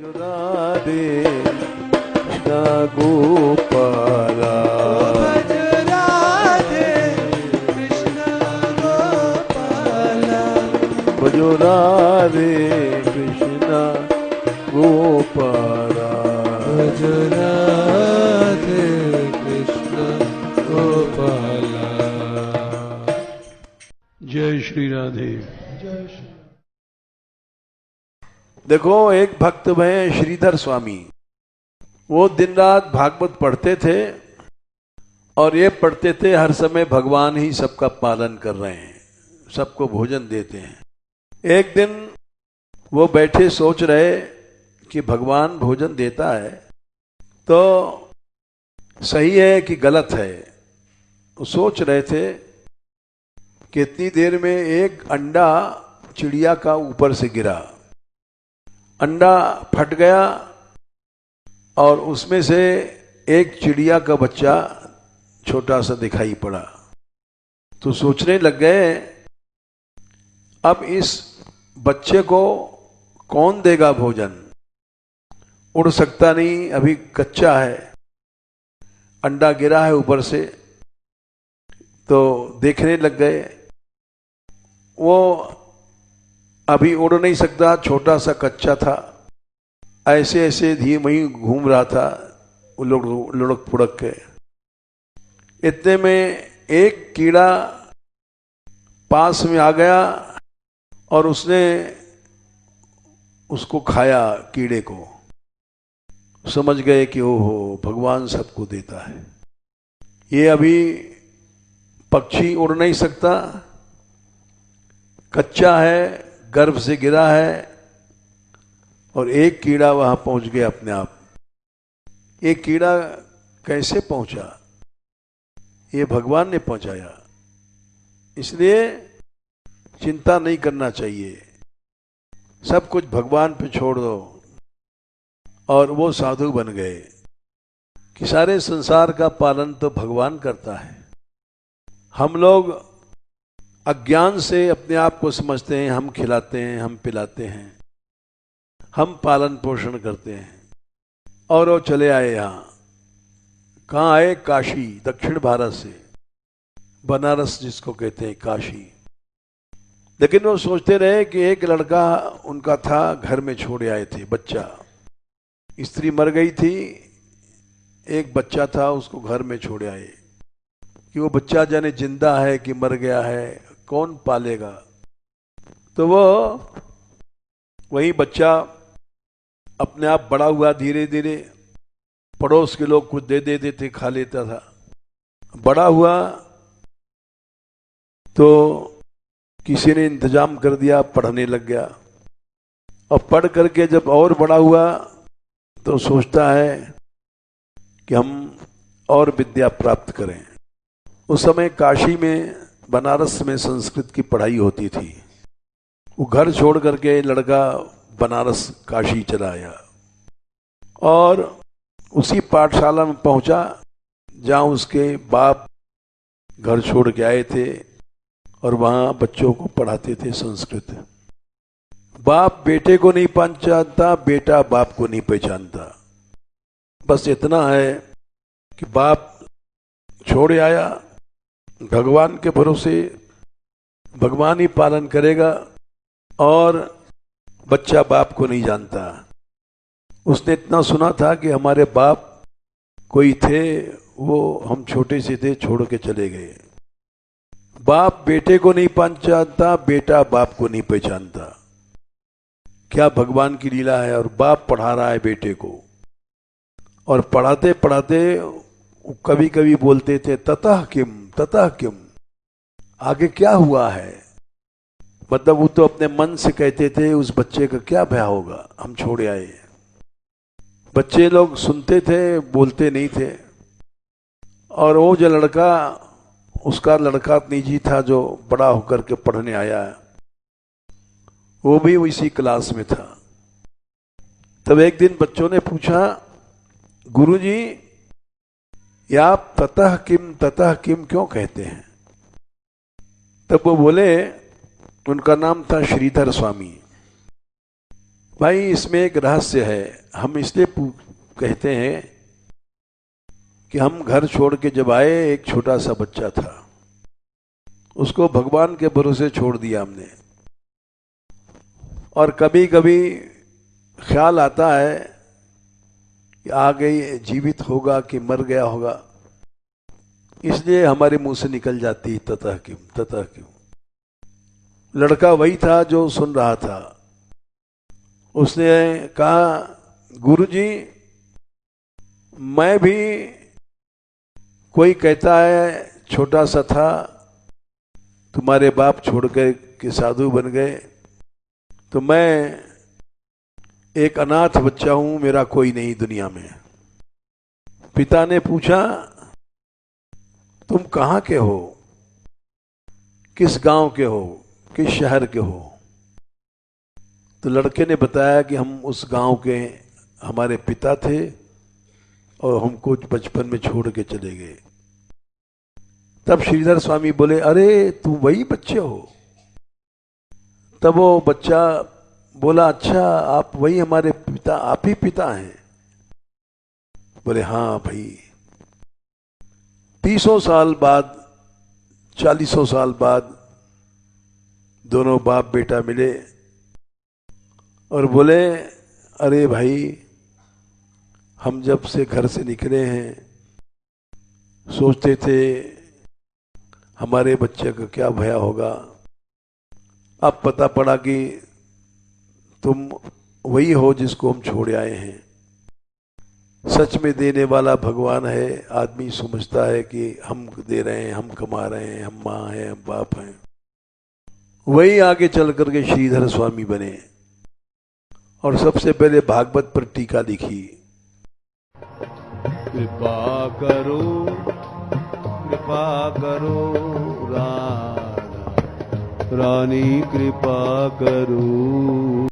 राधे कृष्ण गोपाला भज राधे कृष्ण गोपाला भजो राधे कृष्ण गोपाला भज राधे कृष्ण गोपाला। जय श्री राधे। जय श्री। देखो एक भक्त हैं श्रीधर स्वामी, वो दिन रात भागवत पढ़ते थे और ये पढ़ते थे हर समय भगवान ही सबका पालन कर रहे हैं, सबको भोजन देते हैं। एक दिन वो बैठे सोच रहे कि भगवान भोजन देता है तो सही है कि गलत है। वो सोच रहे थे कि इतनी देर में एक अंडा चिड़िया का ऊपर से गिरा, अंडा फट गया और उसमें से एक चिड़िया का बच्चा छोटा सा दिखाई पड़ा। तो सोचने लग गए अब इस बच्चे को कौन देगा भोजन, उड़ सकता नहीं, अभी कच्चा है, अंडा गिरा है ऊपर से। तो देखने लग गए, वो अभी उड़ नहीं सकता, छोटा सा कच्चा था, ऐसे ऐसे धीमे ही घूम रहा था, वो लुढ़क पुढ़क के। इतने में एक कीड़ा पास में आ गया और उसने उसको खाया, कीड़े को। समझ गए कि ओहो भगवान सबको देता है। ये अभी पक्षी उड़ नहीं सकता, कच्चा है, गर्भ से गिरा है और एक कीड़ा वहां पहुंच गया अपने आप। ये कीड़ा कैसे पहुंचा? ये भगवान ने पहुंचाया। इसलिए चिंता नहीं करना चाहिए, सब कुछ भगवान पे छोड़ दो। और वो साधु बन गए कि सारे संसार का पालन तो भगवान करता है। हम लोग अज्ञान से अपने आप को समझते हैं, हम खिलाते हैं, हम पिलाते हैं, हम पालन पोषण करते हैं। और वो चले आए यहाँ, कहाँ आए? काशी, दक्षिण भारत से, बनारस जिसको कहते हैं काशी। लेकिन वो सोचते रहे कि एक लड़का उनका था, घर में छोड़े आए थे, बच्चा। स्त्री मर गई थी, एक बच्चा था, उसको घर में छोड़े आए कि वो बच्चा जाने जिंदा है कि मर गया है, कौन पालेगा। तो वो वही बच्चा अपने आप बड़ा हुआ, धीरे धीरे पड़ोस के लोग कुछ दे देते थे, खा लेता था। बड़ा हुआ तो किसी ने इंतजाम कर दिया, पढ़ने लग गया। और पढ़ करके जब और बड़ा हुआ तो सोचता है कि हम और विद्या प्राप्त करें। उस समय काशी में, बनारस में संस्कृत की पढ़ाई होती थी। वो घर छोड़ करके लड़का बनारस काशी चला आया और उसी पाठशाला में पहुंचा जहां उसके बाप घर छोड़ के आए थे और वहां बच्चों को पढ़ाते थे संस्कृत। बाप बेटे को नहीं पहचानता, बेटा बाप को नहीं पहचानता। बस इतना है कि बाप छोड़े आया, भगवान के भरोसे, भगवान ही पालन करेगा, और बच्चा बाप को नहीं जानता। उसने इतना सुना था कि हमारे बाप कोई थे, वो हम छोटे से थे, छोड़ के चले गए। बाप बेटे को नहीं पहचानता, बेटा बाप को नहीं पहचानता। क्या भगवान की लीला है। और बाप पढ़ा रहा है बेटे को, और पढ़ाते पढ़ाते कभी कभी बोलते थे ततः किम, ततः किम, आगे क्या हुआ है। मतलब वो तो अपने मन से कहते थे उस बच्चे का क्या भया होगा, हम छोड़े आए। बच्चे लोग सुनते थे, बोलते नहीं थे। और वो जो लड़का, उसका लड़का निजी था जो बड़ा होकर के पढ़ने आया, वो भी इसी क्लास में था। तब एक दिन बच्चों ने पूछा, गुरुजी ये आप ततः किम क्यों कहते हैं? तब वो बोले, उनका नाम था श्रीधर स्वामी। भाई इसमें एक रहस्य है। हम इसलिए कहते हैं कि हम घर छोड़ के जब आए, एक छोटा सा बच्चा था, उसको भगवान के भरोसे छोड़ दिया हमने। और कभी कभी ख्याल आता है कि आगे जीवित होगा कि मर गया होगा, इसलिए हमारे मुंह से निकल जाती ततः क्यों ततः क्यों। लड़का वही था जो सुन रहा था। उसने कहा, गुरुजी मैं भी, कोई कहता है छोटा सा था, तुम्हारे बाप छोड़ के साधु बन गए, तो मैं एक अनाथ बच्चा हूं, मेरा कोई नहीं दुनिया में। पिता ने पूछा, तुम कहाँ के हो, किस गांव के हो, किस शहर के हो? तो लड़के ने बताया कि हम उस गांव के, हमारे पिता थे और हमको बचपन में छोड़ के चले गए। तब श्रीधर स्वामी बोले, अरे तू वही बच्चे हो? तब वो बच्चा बोला, अच्छा आप वही हमारे पिता, आप ही पिता हैं? बोले हाँ भाई। 30 साल बाद, 40 साल बाद दोनों बाप बेटा मिले और बोले, अरे भाई हम जब से घर से निकले हैं, सोचते थे हमारे बच्चे का क्या भया होगा, अब पता पड़ा कि तुम वही हो जिसको हम छोड़ आए हैं। सच में देने वाला भगवान है। आदमी समझता है कि हम दे रहे हैं, हम कमा रहे हैं, हम माँ हैं, हम बाप हैं। वही आगे चल करके श्रीधर स्वामी बने और सबसे पहले भागवत पर टीका लिखी। कृपा करो राधा रानी, कृपा करो।